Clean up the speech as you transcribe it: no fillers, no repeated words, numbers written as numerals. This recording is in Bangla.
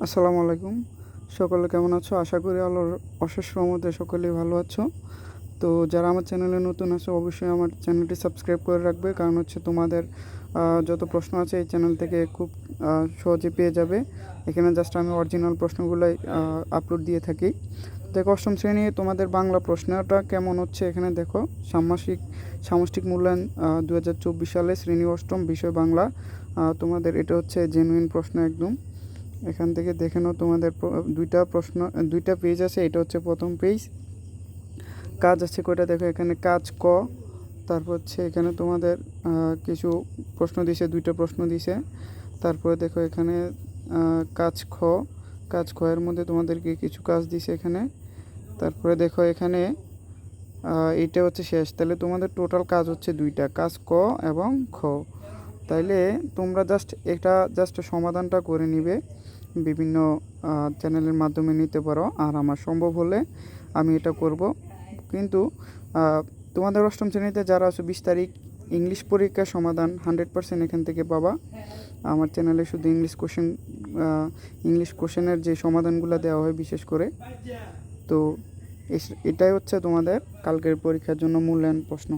আসসালামু আলাইকুম। সকলে কেমন আছো? আশা করি আল্লাহর অশেষ রহমতে সকলেই ভালো আছো। তো যারা আমার চ্যানেলে নতুন আছো অবশ্যই আমার চ্যানেলটি সাবস্ক্রাইব করে রাখবে, কারণ হচ্ছে তোমাদের যত প্রশ্ন আছে এই চ্যানেল থেকে খুব সহজে পেয়ে যাবে। এখানে জাস্ট আমি অরিজিনাল প্রশ্নগুলোই আপলোড দিয়ে থাকি। দেখো, অষ্টম শ্রেণী তোমাদের বাংলা প্রশ্নটা কেমন হচ্ছে এখানে দেখো। সামষ্টিক মূল্যায়ন 2024 সালে শ্রেণী অষ্টম, বিষয় বাংলা। তোমাদের এটা হচ্ছে জেনুইন প্রশ্ন একদম। এখান থেকে দেখে নাও, তোমাদের দুইটা পেজ আছে। এটা হচ্ছে প্রথম পেজ। কাজ আছে কয়টা দেখো, এখানে কাজ ক, তারপর হচ্ছে এখানে তোমাদের কিছু প্রশ্ন দিছে, দুইটা প্রশ্ন দিছে। তারপরে দেখো এখানে কাজ খ এর মধ্যে তোমাদেরকে কিছু কাজ দিছে এখানে। তারপরে দেখো এখানে এইটা হচ্ছে শেষ। তাহলে তোমাদের টোটাল কাজ হচ্ছে দুইটা, কাজ ক এবং খ। তাইলে তোমরা জাস্ট সমাধানটা করে নিবে, বিভিন্ন চ্যানেলের মাধ্যমে নিতে পারো। আর আমার সম্ভব হলে আমি এটা করব। কিন্তু তোমাদের অষ্টম শ্রেণীতে যারা আছো 20 তারিখ ইংলিশ পরীক্ষার সমাধান 100% এখান থেকে পাবা। আমার চ্যানেলে শুধু ইংলিশ কোশ্চেনের যে সমাধানগুলো দেওয়া হয় বিশেষ করে। তো এটাই হচ্ছে তোমাদের কালকের পরীক্ষার জন্য মূল্যায়ন প্রশ্ন।